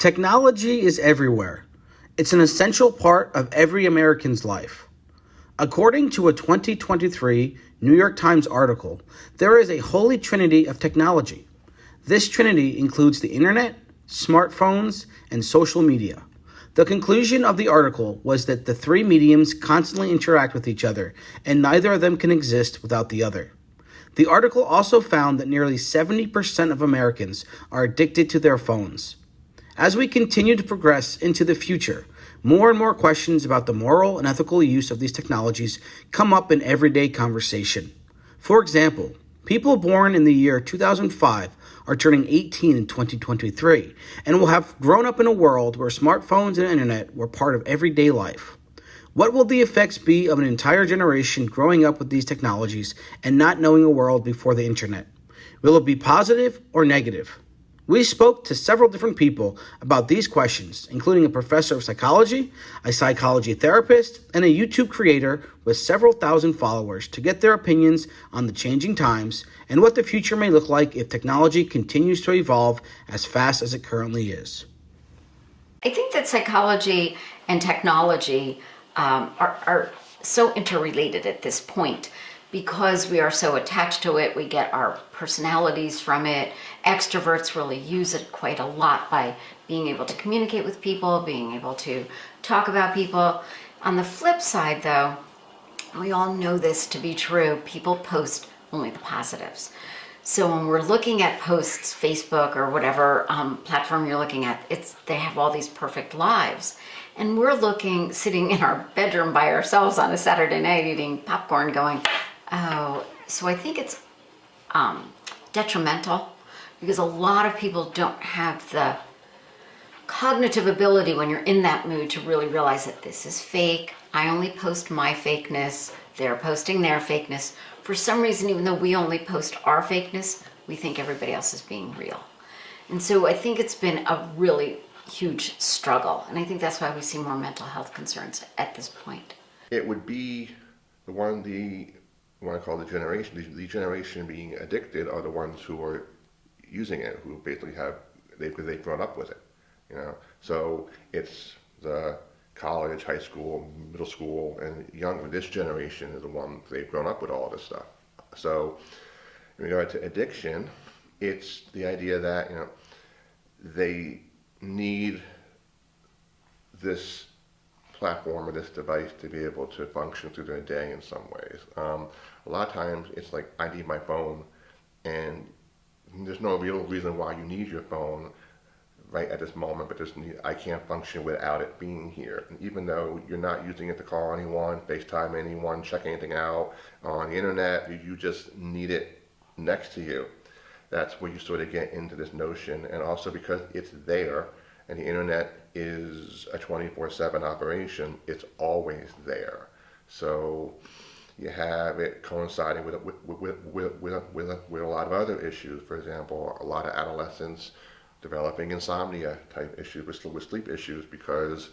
Technology is everywhere. It's an essential part of every American's life. According to a 2023 New York Times article, there is a holy trinity of technology. This trinity includes the internet, smartphones, and social media. The conclusion of the article was that the three mediums constantly interact with each other, and neither of them can exist without the other. The article also found that nearly 70% of Americans are addicted to their phones. As we continue to progress into the future, more and more questions about the moral and ethical use of these technologies come up in everyday conversation. For example, people born in the year 2005 are turning 18 in 2023 and will have grown up in a world where smartphones and internet were part of everyday life. What will the effects be of an entire generation growing up with these technologies and not knowing a world before the internet? Will it be positive or negative? We spoke to several different people about these questions, including a professor of psychology, a psychology therapist, and a YouTube creator with several thousand followers to get their opinions on the changing times and what the future may look like if technology continues to evolve as fast as it currently is. I think that psychology and technology are so interrelated at this point. Because we are so attached to it, we get our personalities from it. Extroverts really use it quite a lot by being able to communicate with people, being able to talk about people. On the flip side, though, we all know this to be true. People post only the positives. So when we're looking at posts, Facebook or whatever platform you're looking at, they have all these perfect lives. And we're sitting in our bedroom by ourselves on a Saturday night eating popcorn going, oh, so I think it's detrimental because a lot of people don't have the cognitive ability when you're in that mood to really realize that this is fake. I only post my fakeness. They're posting their fakeness. For some reason, even though we only post our fakeness, we think everybody else is being real. And so I think it's been a really huge struggle. And I think that's why we see more mental health concerns at this point. It would be what I call the generation. The generation being addicted are the ones who are using it, who basically they've grown up with it, So it's the college, high school, middle school, and younger. This generation is the one they've grown up with all this stuff. So in regard to addiction, it's the idea that they need this platform or this device to be able to function through their day in some ways. A lot of times it's like, I need my phone, and there's no real reason why you need your phone right at this moment, but I can't function without it being here. And even though you're not using it to call anyone, FaceTime anyone, check anything out on the internet, you just need it next to you. That's where you sort of get into this notion. And also because it's there, and the internet is a 24/7 operation, it's always there. So you have it coinciding with a lot of other issues. For example, a lot of adolescents developing insomnia type issues with sleep issues, because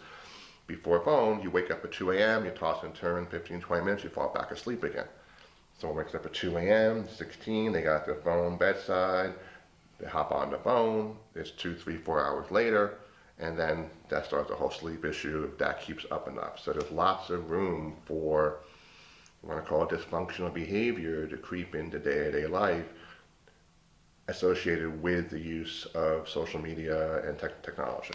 before phone, you wake up at 2 a.m., you toss and turn 15, 20 minutes, you fall back asleep again. Someone wakes up at 2 a.m., 16, they got their phone bedside, they hop on the phone, it's 2, 3, 4 hours later, and then that starts a whole sleep issue if that keeps up enough. So there's lots of room for, I want to call it dysfunctional behavior to creep into day-to-day life associated with the use of social media and technology.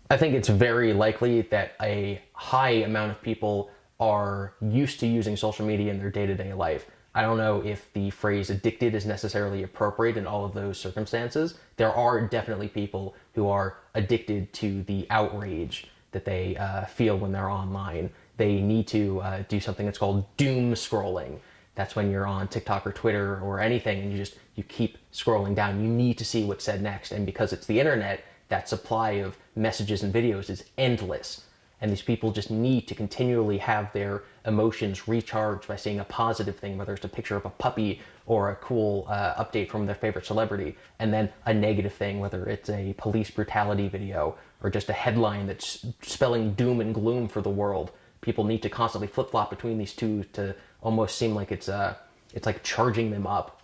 I think it's very likely that a high amount of people are used to using social media in their day-to-day life. I don't know if the phrase addicted is necessarily appropriate in all of those circumstances. There are definitely people who are addicted to the outrage that they feel when they're online. They need to do something that's called doom scrolling. That's when you're on TikTok or Twitter or anything and you keep scrolling down. You need to see what's said next. And because it's the internet, that supply of messages and videos is endless. And these people just need to continually have their emotions recharged by seeing a positive thing, whether it's a picture of a puppy or a cool update from their favorite celebrity, and then a negative thing, whether it's a police brutality video or just a headline that's spelling doom and gloom for the world. People need to constantly flip-flop between these two to almost seem like it's like charging them up.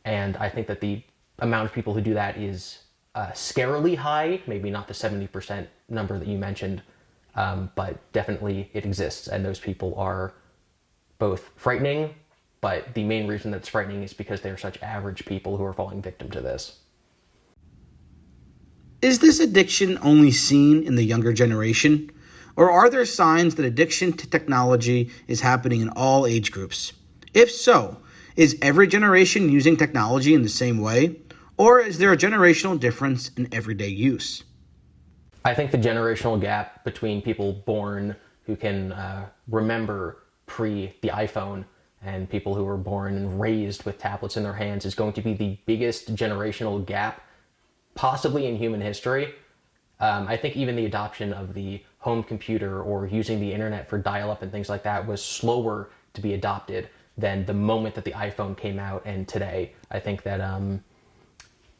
And I think that the amount of people who do that is scarily high, maybe not the 70% number that you mentioned, but definitely it exists, and those people are both frightening, but the main reason that's frightening is because they're such average people who are falling victim to this. Is this addiction only seen in the younger generation? Or are there signs that addiction to technology is happening in all age groups? If so, is every generation using technology in the same way? Or is there a generational difference in everyday use? I think the generational gap between people born who can remember pre the iPhone and people who were born and raised with tablets in their hands is going to be the biggest generational gap possibly in human history. I think even the adoption of the home computer or using the internet for dial-up and things like that was slower to be adopted than the moment that the iPhone came out and today. I think that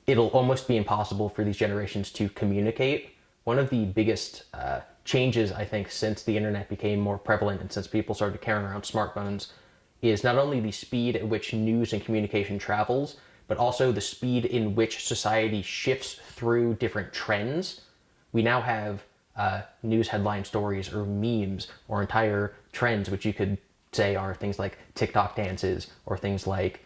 it'll almost be impossible for these generations to communicate. One of the biggest changes, I think, since the internet became more prevalent and since people started carrying around smartphones is not only the speed at which news and communication travels, but also the speed in which society shifts through different trends. We now have news headline stories or memes or entire trends, which you could say are things like TikTok dances or things like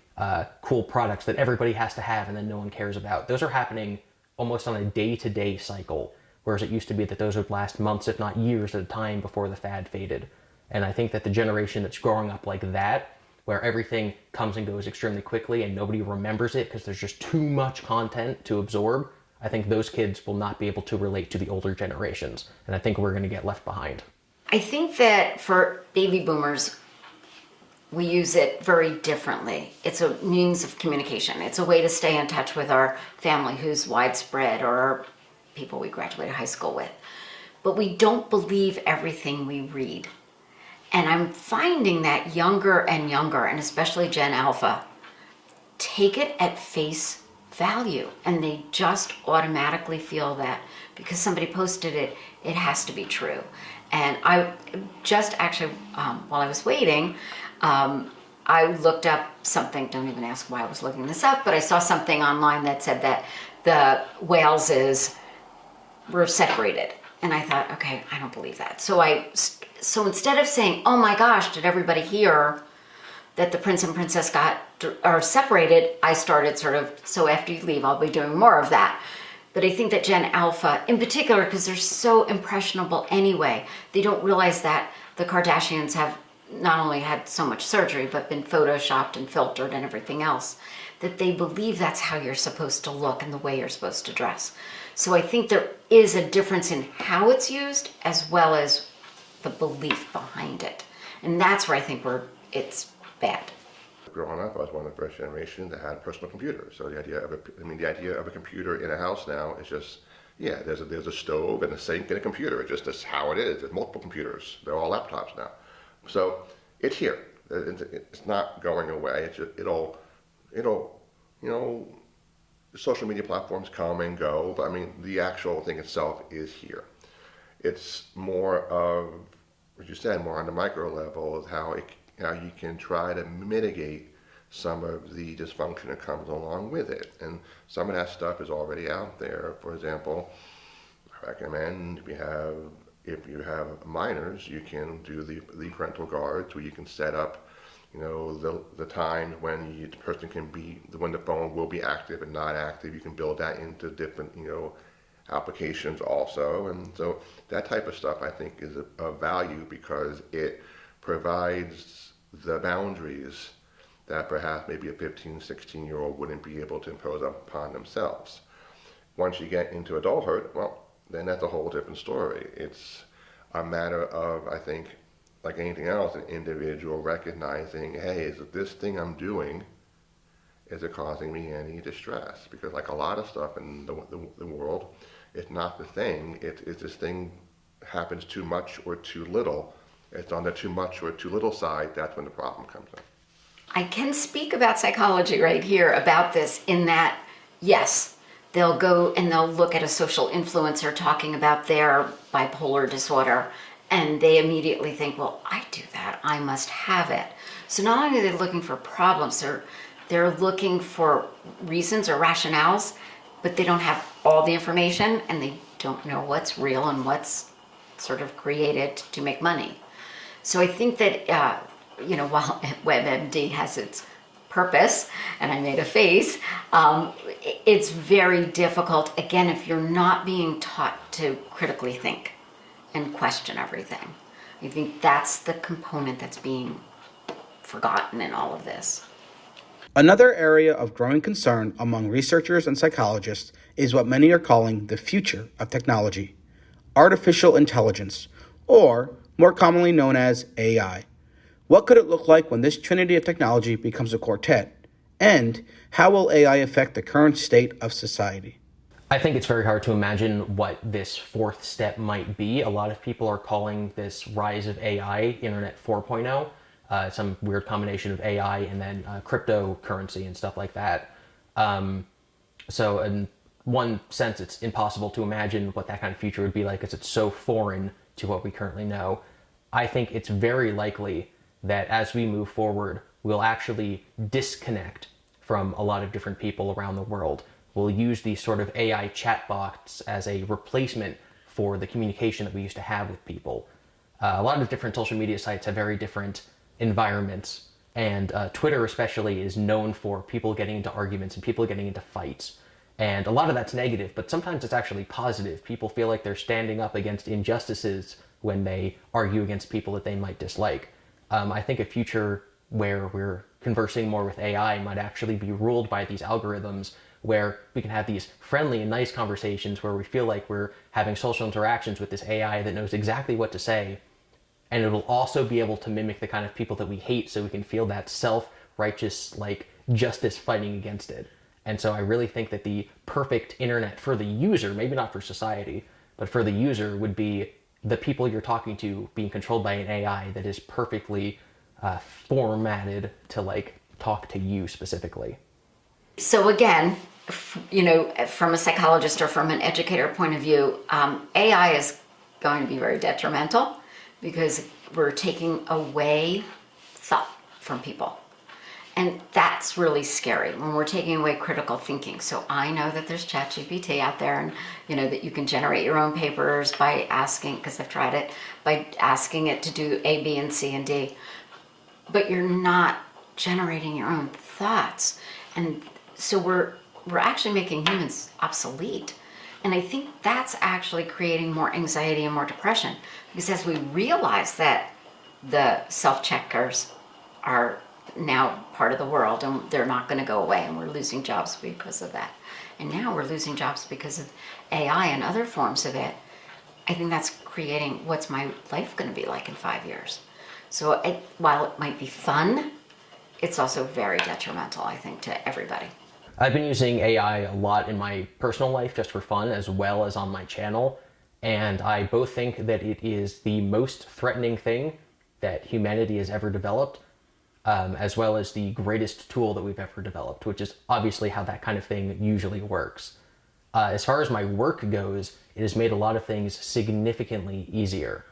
cool products that everybody has to have and then no one cares about. Those are happening almost on a day-to-day cycle, whereas it used to be that those would last months, if not years at a time before the fad faded. And I think that the generation that's growing up like that, where everything comes and goes extremely quickly and nobody remembers it because there's just too much content to absorb, I think those kids will not be able to relate to the older generations. And I think we're going to get left behind. I think that for baby boomers, we use it very differently. It's a means of communication. It's a way to stay in touch with our family who's widespread or our people we graduated high school with. But we don't believe everything we read. And I'm finding that younger and younger, and especially Gen Alpha, take it at face value. And they just automatically feel that because somebody posted it, it has to be true. And I just actually, while I was waiting, I looked up something, don't even ask why I was looking this up, but I saw something online that said that the Waleses were separated. And I thought, okay, I don't believe that. So instead of saying, oh my gosh, did everybody hear that the prince and princess are separated, I started sort of, so after you leave, I'll be doing more of that. But I think that Gen Alpha, in particular, because they're so impressionable anyway, they don't realize that the Kardashians have not only had so much surgery, but been photoshopped and filtered and everything else, that they believe that's how you're supposed to look and the way you're supposed to dress. So I think there is a difference in how it's used as well as the belief behind it. And that's where I think it's bad. Growing up, I was one of the first generation that had personal computers. So the idea of a computer in a house now is just, yeah, there's a stove and a sink and a computer. It's just that's how it is. There's multiple computers. They're all laptops now. So it's here. It's not going away. It's just, it'll, you know, the social media platforms come and go, but I mean, the actual thing itself is here. It's more of, as you said, more on the micro level of how you can try to mitigate some of the dysfunction that comes along with it. And some of that stuff is already out there. For example, I recommend if you have minors, you can do the parental guards where you can set up, you know, the times when the person when the phone will be active and not active. You can build that into different, you know, applications also. And so that type of stuff I think is of value because it provides the boundaries that perhaps maybe a 15, 16-year-old wouldn't be able to impose upon themselves. Once you get into adulthood, well, then that's a whole different story. It's a matter of, I think, like anything else, an individual recognizing, hey, is this thing I'm doing, is it causing me any distress? Because like a lot of stuff in the world, it's not the thing. It's this thing happens too much or too little. It's on the too much or too little side, that's when the problem comes in. I can speak about psychology right here about this in that, yes, they'll go and they'll look at a social influencer talking about their bipolar disorder and they immediately think, well, I do that, I must have it. So not only are they looking for problems, they're looking for reasons or rationales, but they don't have all the information, and they don't know what's real and what's sort of created to make money. So I think that, while WebMD has its purpose, and I made a face, it's very difficult, again, if you're not being taught to critically think and question everything. I think that's the component that's being forgotten in all of this. Another area of growing concern among researchers and psychologists is what many are calling the future of technology, artificial intelligence, or more commonly known as AI. What could it look like when this trinity of technology becomes a quartet? And how will AI affect the current state of society? I think it's very hard to imagine what this fourth step might be. A lot of people are calling this rise of AI Internet 4.0. Some weird combination of AI and then cryptocurrency and stuff like that. So in one sense, it's impossible to imagine what that kind of future would be like because it's so foreign to what we currently know. I think it's very likely that as we move forward, we'll actually disconnect from a lot of different people around the world. We'll use these sort of AI chatbots as a replacement for the communication that we used to have with people. A lot of different social media sites have very different environments, and Twitter especially is known for people getting into arguments and people getting into fights. And a lot of that's negative, but sometimes it's actually positive. People feel like they're standing up against injustices when they argue against people that they might dislike. I think a future where we're conversing more with AI might actually be ruled by these algorithms, where we can have these friendly and nice conversations where we feel like we're having social interactions with this AI that knows exactly what to say. And it'll also be able to mimic the kind of people that we hate, so we can feel that self-righteous, like, justice fighting against it. And so I really think that the perfect internet for the user, maybe not for society, but for the user, would be the people you're talking to being controlled by an AI that is perfectly formatted to, like, talk to you specifically. So again, from a psychologist or from an educator point of view, AI is going to be very detrimental because we're taking away thought from people. And that's really scary when we're taking away critical thinking. So I know that there's ChatGPT out there, and that you can generate your own papers by asking, because I've tried it, by asking it to do A, B, and C, and D. But you're not generating your own thoughts. And so we're actually making humans obsolete. And I think that's actually creating more anxiety and more depression, because as we realize that the self-checkers are now part of the world and they're not going to go away, and we're losing jobs because of that, and now we're losing jobs because of AI and other forms of it, I think that's creating what's my life going to be like in 5 years. So while it might be fun, it's also very detrimental, I think, to everybody. I've been using AI a lot in my personal life just for fun, as well as on my channel, and I both think that it is the most threatening thing that humanity has ever developed, as well as the greatest tool that we've ever developed, which is obviously how that kind of thing usually works. As far as my work goes, it has made a lot of things significantly easier.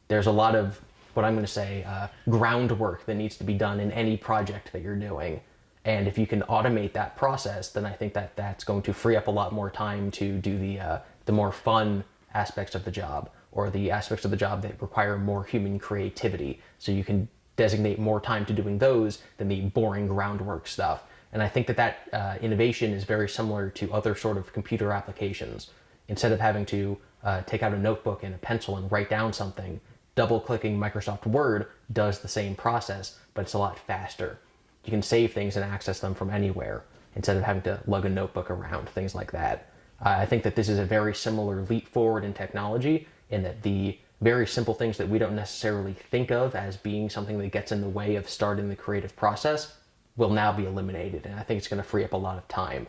There's a lot of, what I'm going to say, groundwork that needs to be done in any project that you're doing. And if you can automate that process, then I think that that's going to free up a lot more time to do the more fun aspects of the job, or the aspects of the job that require more human creativity. So you can designate more time to doing those than the boring groundwork stuff. And I think that innovation is very similar to other sort of computer applications. Instead of having to take out a notebook and a pencil and write down something, double-clicking Microsoft Word does the same process, but it's a lot faster. You can save things and access them from anywhere instead of having to lug a notebook around, things like that. I think that this is a very similar leap forward in technology, in that the very simple things that we don't necessarily think of as being something that gets in the way of starting the creative process will now be eliminated, and I think it's going to free up a lot of time.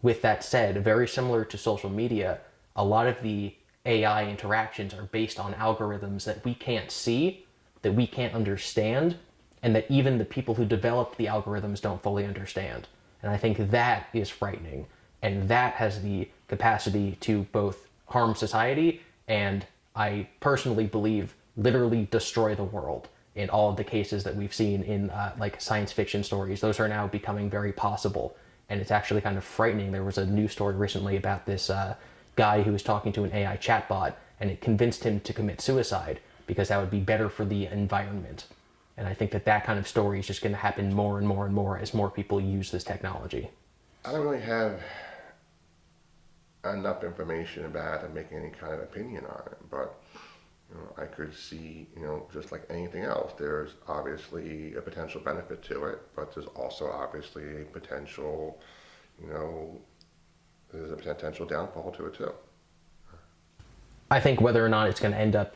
With that said, very similar to social media, a lot of the AI interactions are based on algorithms that we can't see, that we can't understand, and that even the people who developed the algorithms don't fully understand. And I think that is frightening, and that has the capacity to both harm society and, I personally believe, literally destroy the world. In all of the cases that we've seen in like science fiction stories, those are now becoming very possible. and it's actually kind of frightening. There was a news story recently about this guy who was talking to an AI chatbot, and it convinced him to commit suicide because that would be better for the environment. And I think that that kind of story is just going to happen more and more and more as more people use this technology. I don't really have enough information about it to make any kind of opinion on it, but I could see, just like anything else, there's obviously a potential benefit to it, but there's also obviously a potential, there's a potential downfall to it too. I think whether or not it's going to end up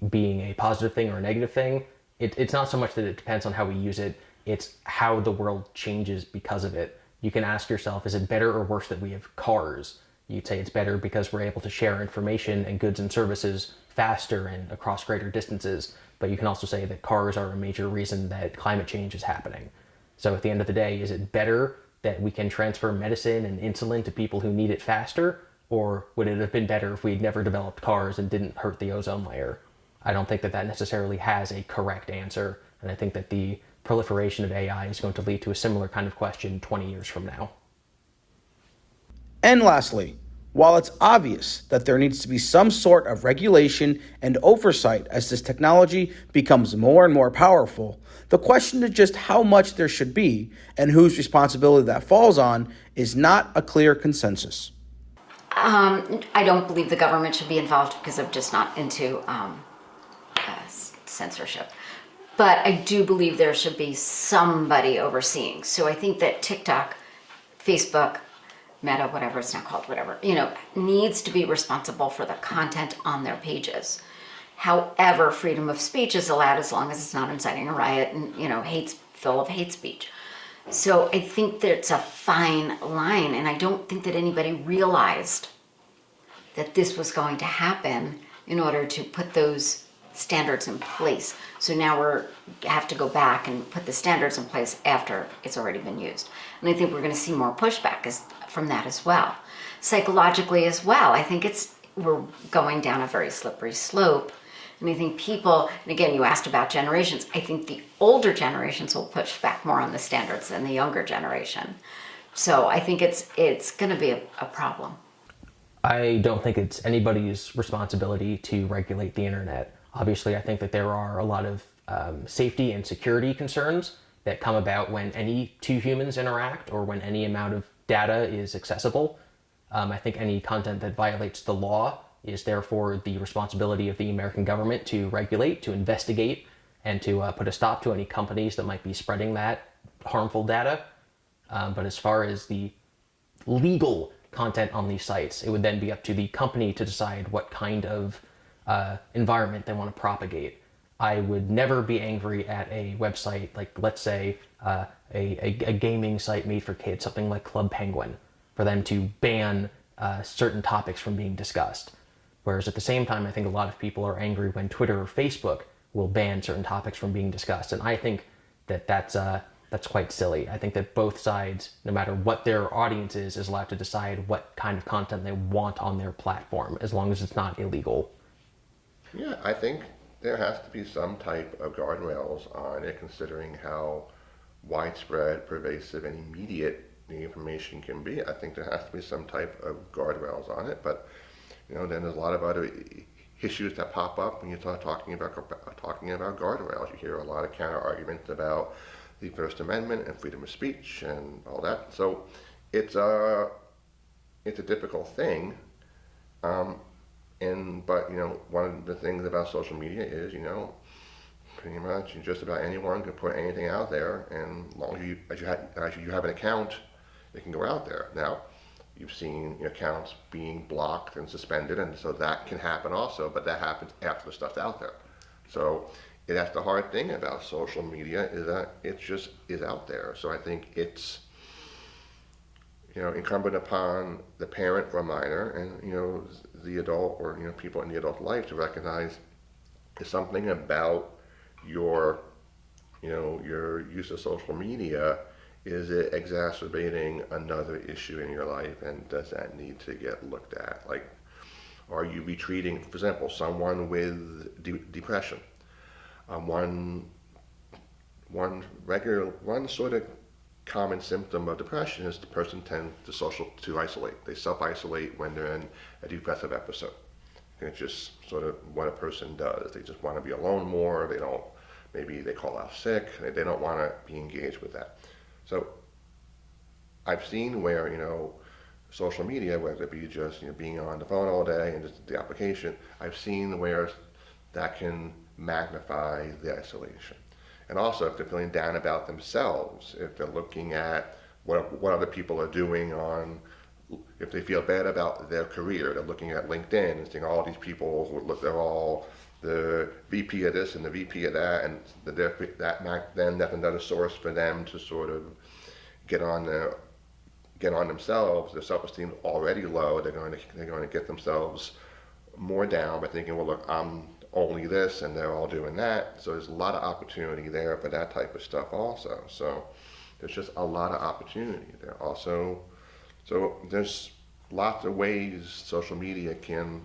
being a positive thing or a negative thing, it's not so much that it depends on how we use it, it's how the world changes because of it. You can ask yourself, is it better or worse that we have cars? You'd say it's better because we're able to share information and goods and services faster and across greater distances, but you can also say that cars are a major reason that climate change is happening. So at the end of the day, is it better that we can transfer medicine and insulin to people who need it faster, or would it have been better if we'd never developed cars and didn't hurt the ozone layer? I don't think that that necessarily has a correct answer, and I think that the proliferation of AI is going to lead to a similar kind of question 20 years from now. And lastly, while it's obvious that there needs to be some sort of regulation and oversight as this technology becomes more and more powerful, the question of just how much there should be and whose responsibility that falls on is not a clear consensus. I don't believe the government should be involved because I'm just not into censorship. But I do believe there should be somebody overseeing. So I think that TikTok, Facebook, Meta, whatever it's now called, whatever, needs to be responsible for the content on their pages. However, freedom of speech is allowed as long as it's not inciting a riot and, full of hate speech. So I think there's a fine line, and I don't think that anybody realized that this was going to happen in order to put those standards in place. So now we have to go back and put the standards in place after it's already been used. And I think we're going to see more pushback from that as well. Psychologically as well, I think we're going down a very slippery slope. And I think people, and again, you asked about generations, I think the older generations will push back more on the standards than the younger generation. So I think it's going to be a problem. I don't think it's anybody's responsibility to regulate the internet. Obviously, I think that there are a lot of safety and security concerns that come about when any two humans interact or when any amount of data is accessible. I think any content that violates the law is therefore the responsibility of the American government to regulate, to investigate, and to put a stop to any companies that might be spreading that harmful data. But as far as the legal content on these sites, it would then be up to the company to decide what kind of environment they want to propagate. I would never be angry at a website like, let's say, a gaming site made for kids, something like Club Penguin, for them to ban certain topics from being discussed. Whereas at the same time, I think a lot of people are angry when Twitter or Facebook will ban certain topics from being discussed. And I think that that's quite silly. I think that both sides, no matter what their audience is allowed to decide what kind of content they want on their platform, as long as it's not illegal. Yeah, I think there has to be some type of guardrails on it, considering how widespread, pervasive, and immediate the information can be. I think there has to be some type of guardrails on it, but then there's a lot of other issues that pop up when you start talking about guardrails. You hear a lot of counter arguments about the First Amendment and freedom of speech and all that. So it's a difficult thing. But one of the things about social media is, pretty much just about anyone can put anything out there, and as long as you have an account, it can go out there. Now, you've seen accounts being blocked and suspended, and so that can happen also, but that happens after the stuff's out there. So that's the hard thing about social media, is that it just is out there. So I think it's incumbent upon the parent or minor and the adult or people in the adult life to recognize there's something about your use of social media. Is it exacerbating another issue in your life, and does that need to get looked at? Like, are you retreating, for example, someone with depression? One sort of common symptom of depression is the person tends to isolate. They self-isolate when they're in a depressive episode. And it's just sort of what a person does. They just want to be alone more. They don't, maybe they call out sick. They don't want to be engaged with that. So I've seen where, social media, whether it be just being on the phone all day and just the application, I've seen where that can magnify the isolation. And also if they're feeling down about themselves, if they're looking at what other people are doing if they feel bad about their career, they're looking at LinkedIn and seeing all these people who look, they're all the VP of this and the VP of that, and then that's another source for them to sort of get on themselves. Their self-esteem is already low. They're going to get themselves more down by thinking, well, look, I'm only this and they're all doing that. So there's a lot of opportunity there for that type of stuff also. So there's just a lot of opportunity there also. So there's lots of ways social media can,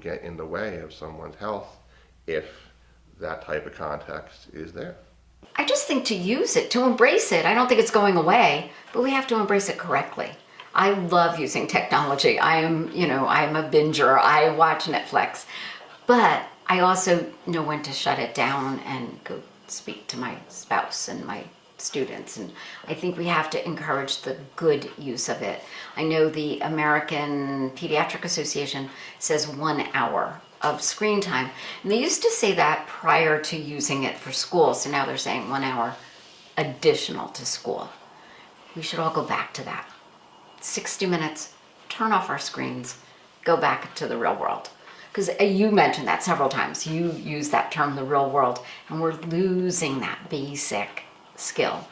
get in the way of someone's health if that type of context is there. I just think to use it, to embrace it. I don't think it's going away, but we have to embrace it correctly. I love using technology. I am a binger. I watch Netflix, but I also know when to shut it down and go speak to my spouse and my students. And I think we have to encourage the good use of it. I know the American Pediatric Association says 1 hour of screen time. And they used to say that prior to using it for school. So now they're saying 1 hour additional to school. We should all go back to that. 60 minutes, turn off our screens, go back to the real world. Because you mentioned that several times. You use that term, the real world, and we're losing that basic skill